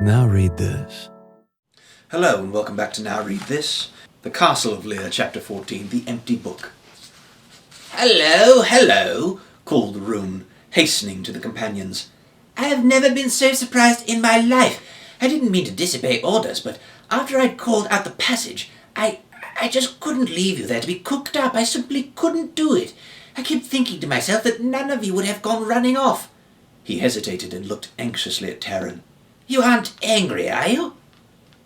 Now read this. Hello and welcome back to Now Read This, the Castle of Llyr, Chapter 14, The Empty Book. "Hello, hello," called Rune, hastening to the companions. "I have never been so surprised in my life. I didn't mean to disobey orders, but after I'd called out the passage, I just couldn't leave you there to be cooked up. I simply couldn't do it. I kept thinking to myself that none of you would have gone running off." He hesitated and looked anxiously at Taran. "You aren't angry, are you?"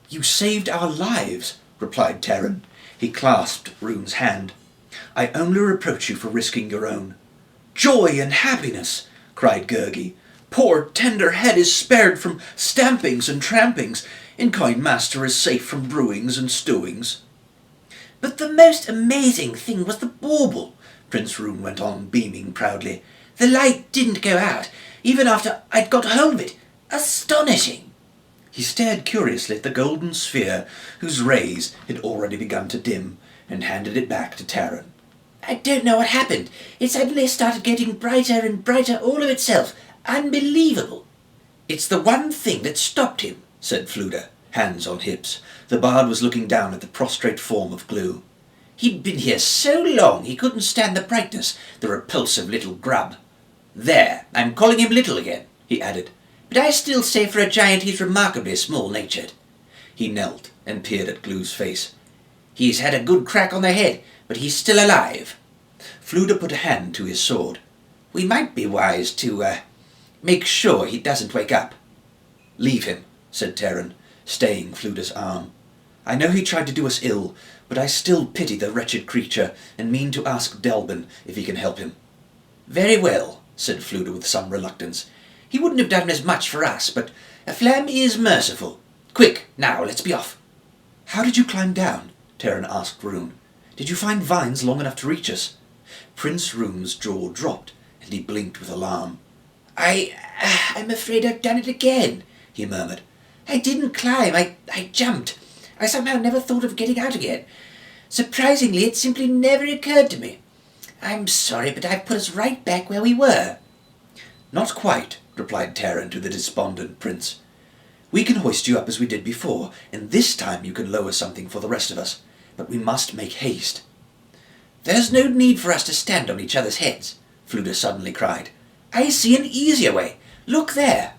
"You saved our lives," replied Taran. He clasped Rune's hand. "I only reproach you for risking your own." "Joy and happiness!" cried Gurgi. "Poor tender head is spared from stampings and trampings, and kind master is safe from brewings and stewings." "But the most amazing thing was the bauble," Prince Rune went on, beaming proudly. "The light didn't go out, even after I'd got hold of it. Astonishing!" He stared curiously at the golden sphere, whose rays had already begun to dim, and handed it back to Taran. "I don't know what happened. It suddenly started getting brighter and brighter all of itself. Unbelievable." "It's the one thing that stopped him," said Fluda, hands on hips. The bard was looking down at the prostrate form of Glue. "He'd been here so long he couldn't stand the brightness, the repulsive little grub. There, I'm calling him little again," he added. "But I still say for a giant he's remarkably small-natured." He knelt and peered at Glue's face. "He's had a good crack on the head, but he's still alive." Fluda put a hand to his sword. "We might be wise to, make sure he doesn't wake up." "Leave him," said Taran, staying Fluda's arm. "I know he tried to do us ill, but I still pity the wretched creature, and mean to ask Delbin if he can help him." "Very well," said Fluda with some reluctance. "He wouldn't have done as much for us, but a flam is merciful. Quick, now, let's be off." "How did you climb down?" Taran asked Rune. "Did you find vines long enough to reach us?" Prince Rune's jaw dropped, and he blinked with alarm. I'm afraid I've done it again," he murmured. "I didn't climb, I jumped. I somehow never thought of getting out again. Surprisingly, it simply never occurred to me. I'm sorry, but I've put us right back where we were." "Not quite," replied Taran to the despondent prince. "We can hoist you up as we did before, and this time you can lower something for the rest of us. But we must make haste." "There's no need for us to stand on each other's heads," Fluda suddenly cried. "I see an easier way. Look there."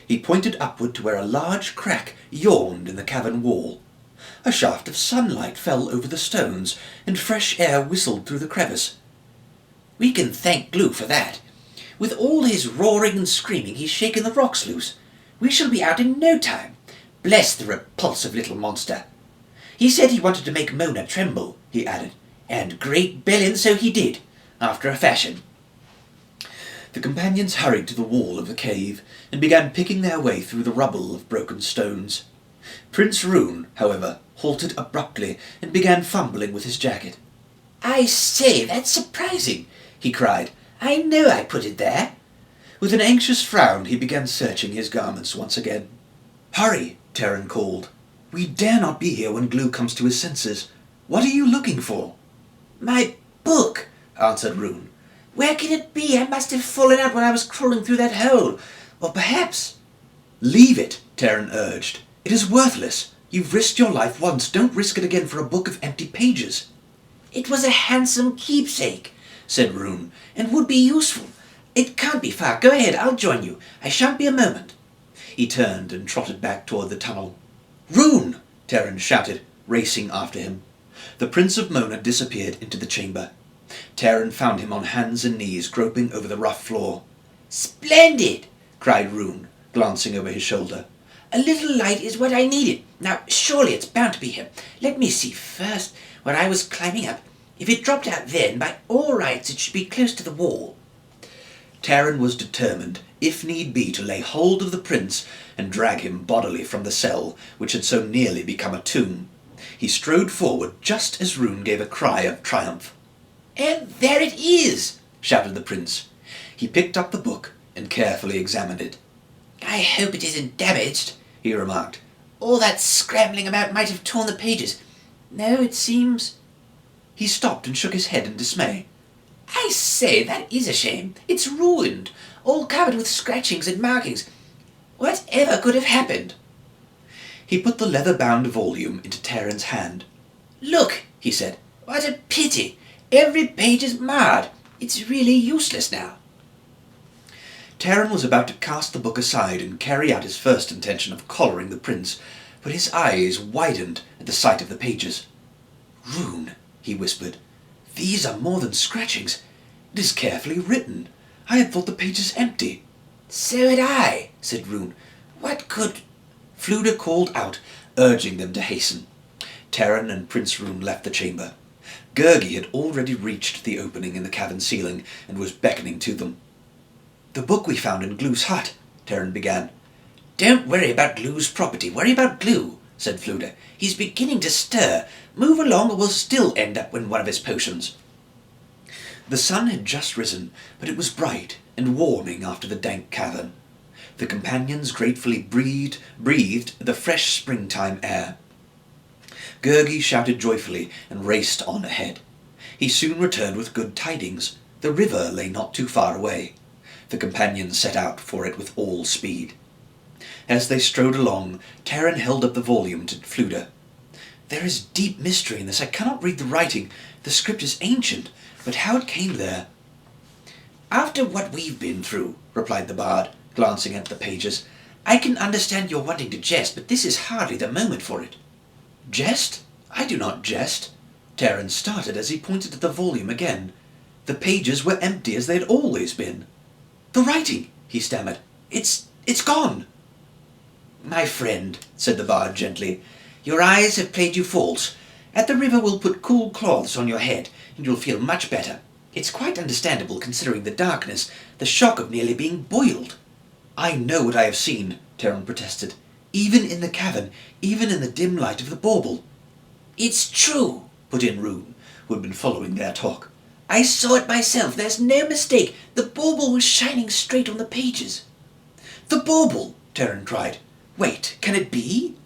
He pointed upward to where a large crack yawned in the cavern wall. A shaft of sunlight fell over the stones, and fresh air whistled through the crevice. "We can thank Glue for that. With all his roaring and screaming, he's shaken the rocks loose. We shall be out in no time. Bless the repulsive little monster. He said he wanted to make Mona tremble," he added, "and great Bellin so he did, after a fashion." The companions hurried to the wall of the cave, and began picking their way through the rubble of broken stones. Prince Rune, however, halted abruptly, and began fumbling with his jacket. "I say, that's surprising," he cried. "I know I put it there." With an anxious frown he began searching his garments once again. "Hurry," Taran called. "We dare not be here when Glue comes to his senses. What are you looking for?" "My book," answered Rune. "Where can it be? I must have fallen out when I was crawling through that hole. Or perhaps—" "Leave it," Taran urged. "It is worthless. You've risked your life once. Don't risk it again for a book of empty pages." "It was a handsome keepsake," said Rune, "and would be useful. It can't be far. Go ahead, I'll join you. I shan't be a moment." He turned and trotted back toward the tunnel. "Rune!" Taran shouted, racing after him. The Prince of Mona disappeared into the chamber. Taran found him on hands and knees, groping over the rough floor. "Splendid!" cried Rune, glancing over his shoulder. "A little light is what I needed. Now, surely it's bound to be here. Let me see first where I was climbing up. If it dropped out then, by all rights it should be close to the wall." Taran was determined, if need be, to lay hold of the prince and drag him bodily from the cell which had so nearly become a tomb. He strode forward just as Rune gave a cry of triumph. "And there it is!" shouted the prince. He picked up the book and carefully examined it. "I hope it isn't damaged," he remarked. "All that scrambling about might have torn the pages. No, it seems—" He stopped and shook his head in dismay. I say, that is a shame. It's ruined, all covered with scratchings and markings. Whatever could have happened? He put the leather-bound volume into Taryn's hand. Look, he said, what a pity. Every page is marred. It's really useless now. Taryn was about to cast the book aside and carry out his first intention of collaring the prince, but his eyes widened at the sight of the pages. Rune, he whispered, these are more than scratchings. It is carefully written. I had thought the pages empty. So had I, said Rune. What could... Fluda called out, urging them to hasten. Taryn and Prince Rune left the chamber. Gurgi had already reached the opening in the cavern ceiling and was beckoning to them. The book we found in Glue's hut, Taryn began. Don't worry about Glue's property, worry about Glue, said Fluda. He's beginning to stir. Move along or we'll still end up in one of his potions. The sun had just risen, but it was bright and warming after the dank cavern. The companions gratefully breathed the fresh springtime air. Gurgi shouted joyfully and raced on ahead. He soon returned with good tidings. The river lay not too far away. The companions set out for it with all speed. As they strode along, Taryn held up the volume to Fluda. There is deep mystery in this. I cannot read the writing. The script is ancient, but how it came there... After what we've been through, replied the bard, glancing at the pages, I can understand your wanting to jest, but this is hardly the moment for it. Jest? I do not jest. Taryn started as he pointed at the volume again. The pages were empty as they had always been. The writing, he stammered. It's gone. My friend, said the bard gently, your eyes have played you false. At the river we'll put cool cloths on your head, and you'll feel much better. It's quite understandable considering the darkness, the shock of nearly being boiled. I know what I have seen, Taryn protested. Even in the cavern, even in the dim light of the bauble. It's true, put in Rune, who had been following their talk. I saw it myself, there's no mistake. The bauble was shining straight on the pages. The bauble, Taryn cried. Wait, can it be?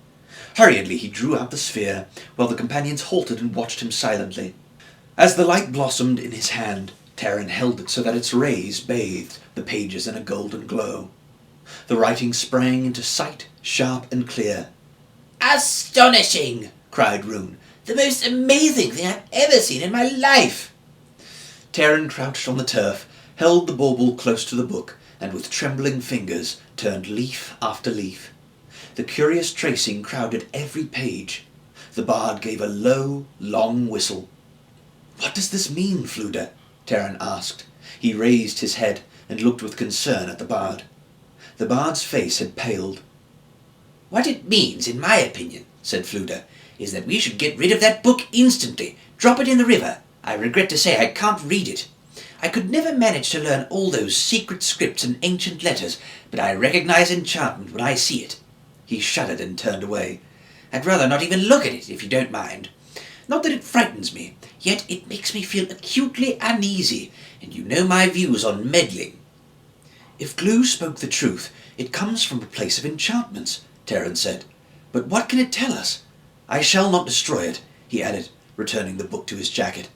Hurriedly he drew out the sphere, while the companions halted and watched him silently. As the light blossomed in his hand, Taryn held it so that its rays bathed the pages in a golden glow. The writing sprang into sight, sharp and clear. Astonishing! Cried Rune. The most amazing thing I've ever seen in my life! Taryn crouched on the turf, held the bauble close to the book, and with trembling fingers turned leaf after leaf. The curious tracing crowded every page. The bard gave a low, long whistle. What does this mean, Fluda? Taryn asked. He raised his head and looked with concern at the bard. The bard's face had paled. What it means, in my opinion, said Fluda, is that we should get rid of that book instantly. Drop it in the river. I regret to say I can't read it. I could never manage to learn all those secret scripts and ancient letters, but I recognize enchantment when I see it. He shuddered and turned away. I'd rather not even look at it, if you don't mind. Not that it frightens me, yet it makes me feel acutely uneasy, and you know my views on meddling. If Glue spoke the truth, it comes from a place of enchantments, Taryn said. But what can it tell us? I shall not destroy it, he added, returning the book to his jacket.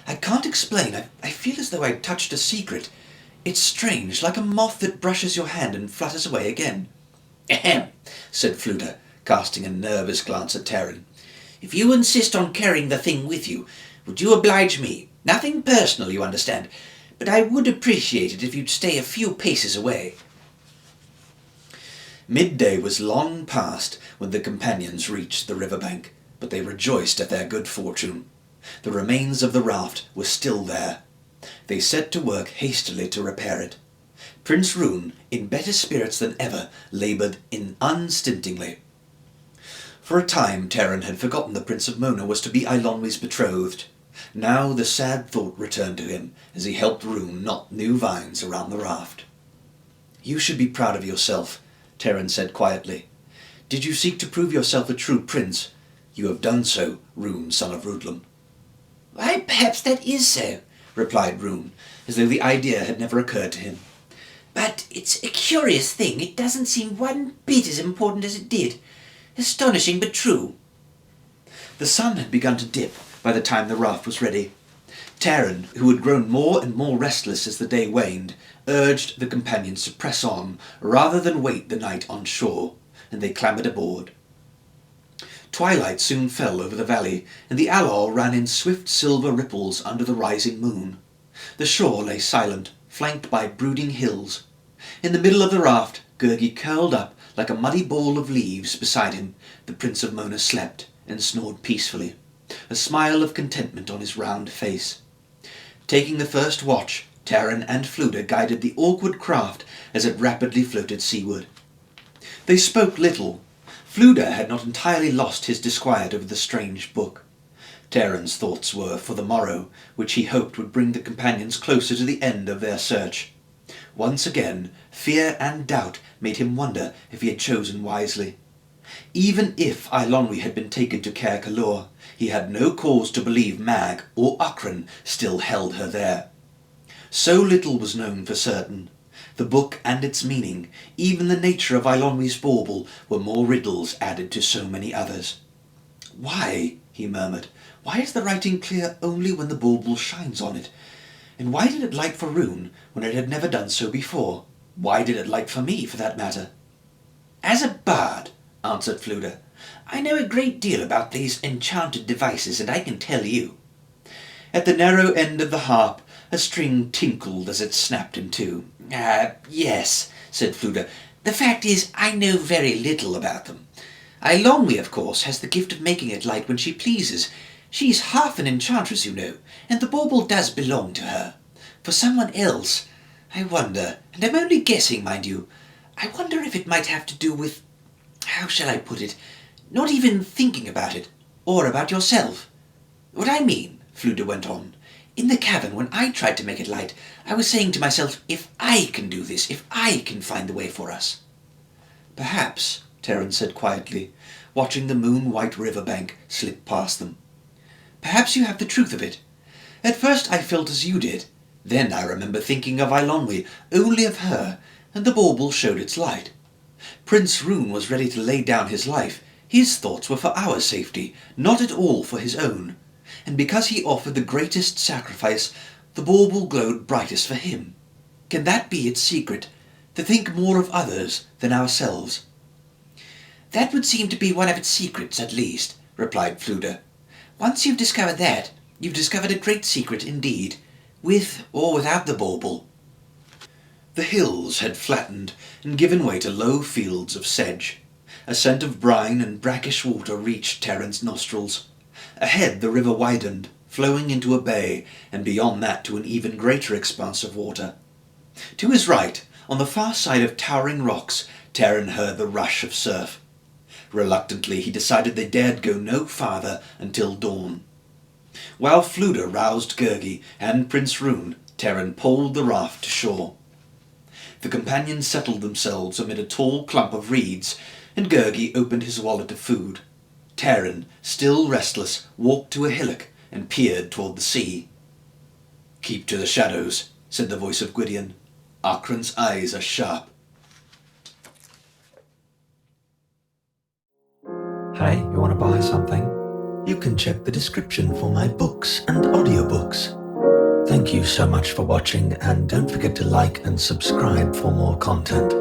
I can't explain. I feel as though I'd touched a secret. It's strange, like a moth that brushes your hand and flutters away again. Ahem, said Fluda, casting a nervous glance at Taryn. If you insist on carrying the thing with you, would you oblige me? Nothing personal, you understand, but I would appreciate it if you'd stay a few paces away. Midday was long past when the companions reached the river-bank, but they rejoiced at their good fortune. The remains of the raft were still there. They set to work hastily to repair it. Prince Rune, in better spirits than ever, laboured unstintingly. For a time Taryn had forgotten the Prince of Mona was to be Eilonwy's betrothed. Now the sad thought returned to him as he helped Rune knot new vines around the raft. You should be proud of yourself, Taryn said quietly. Did you seek to prove yourself a true prince? You have done so, Rune, son of Rudlum. Why, perhaps that is so, replied Rune, as though the idea had never occurred to him. But it's a curious thing. It doesn't seem one bit as important as it did. Astonishing, but true. The sun had begun to dip by the time the raft was ready. Taran, who had grown more and more restless as the day waned, urged the companions to press on rather than wait the night on shore, and they clambered aboard. Twilight soon fell over the valley, and the Alor ran in swift silver ripples under the rising moon. The shore lay silent, flanked by brooding hills. In the middle of the raft, Gurgi curled up like a muddy ball of leaves beside him. The Prince of Mona slept and snored peacefully, a smile of contentment on his round face. Taking the first watch, Taran and Fluda guided the awkward craft as it rapidly floated seaward. They spoke little. Fluda had not entirely lost his disquiet over the strange book. Taran's thoughts were for the morrow, which he hoped would bring the companions closer to the end of their search. Once again, fear and doubt made him wonder if he had chosen wisely. Even if Eilonwy had been taken to Caer Calor, he had no cause to believe Mag or Uchren still held her there. So little was known for certain. The book and its meaning, even the nature of Eilonwy's bauble, were more riddles added to so many others. "Why," he murmured, "why is the writing clear only when the bauble shines on it? And why did it light for Rune when it had never done so before? Why did it light for me, for that matter?" "As a bard," answered Fluda, "I know a great deal about these enchanted devices, and I can tell you." At the narrow end of the harp, a string tinkled as it snapped in two. Yes," said Fluda. "The fact is, I know very little about them. Eilonwy, of course, has the gift of making it light when she pleases. She's half an enchantress, you know, and the bauble does belong to her. For someone else, I wonder, and I'm only guessing, mind you, I wonder if it might have to do with, how shall I put it, not even thinking about it, or about yourself. What I mean," Fluda went on, "in the cavern, when I tried to make it light, I was saying to myself, if I can do this, if I can find the way for us." "Perhaps," Taran said quietly, watching the moon-white riverbank slip past them. "Perhaps you have the truth of it. At first I felt as you did. Then I remember thinking of Eilonwy, only of her, and the bauble showed its light. Prince Rune was ready to lay down his life. His thoughts were for our safety, not at all for his own. And because he offered the greatest sacrifice, the bauble glowed brightest for him. Can that be its secret, to think more of others than ourselves?" "That would seem to be one of its secrets, at least," replied Fluda. "Once you've discovered that, you've discovered a great secret indeed, with or without the bauble." The hills had flattened and given way to low fields of sedge. A scent of brine and brackish water reached Taran's nostrils. Ahead the river widened, flowing into a bay, and beyond that to an even greater expanse of water. To his right, on the far side of towering rocks, Taran heard the rush of surf. Reluctantly he decided they dared go no farther until dawn. While Fluda roused Gurgi and Prince Rune, Taran poled the raft to shore. The companions settled themselves amid a tall clump of reeds, and Gurgi opened his wallet of food. Taran, still restless, walked to a hillock and peered toward the sea. "Keep to the shadows," said the voice of Gwydion. "Achran's eyes are sharp." Hey, you want to buy something? You can check the description for my books and audiobooks. Thank you so much for watching, and don't forget to like and subscribe for more content.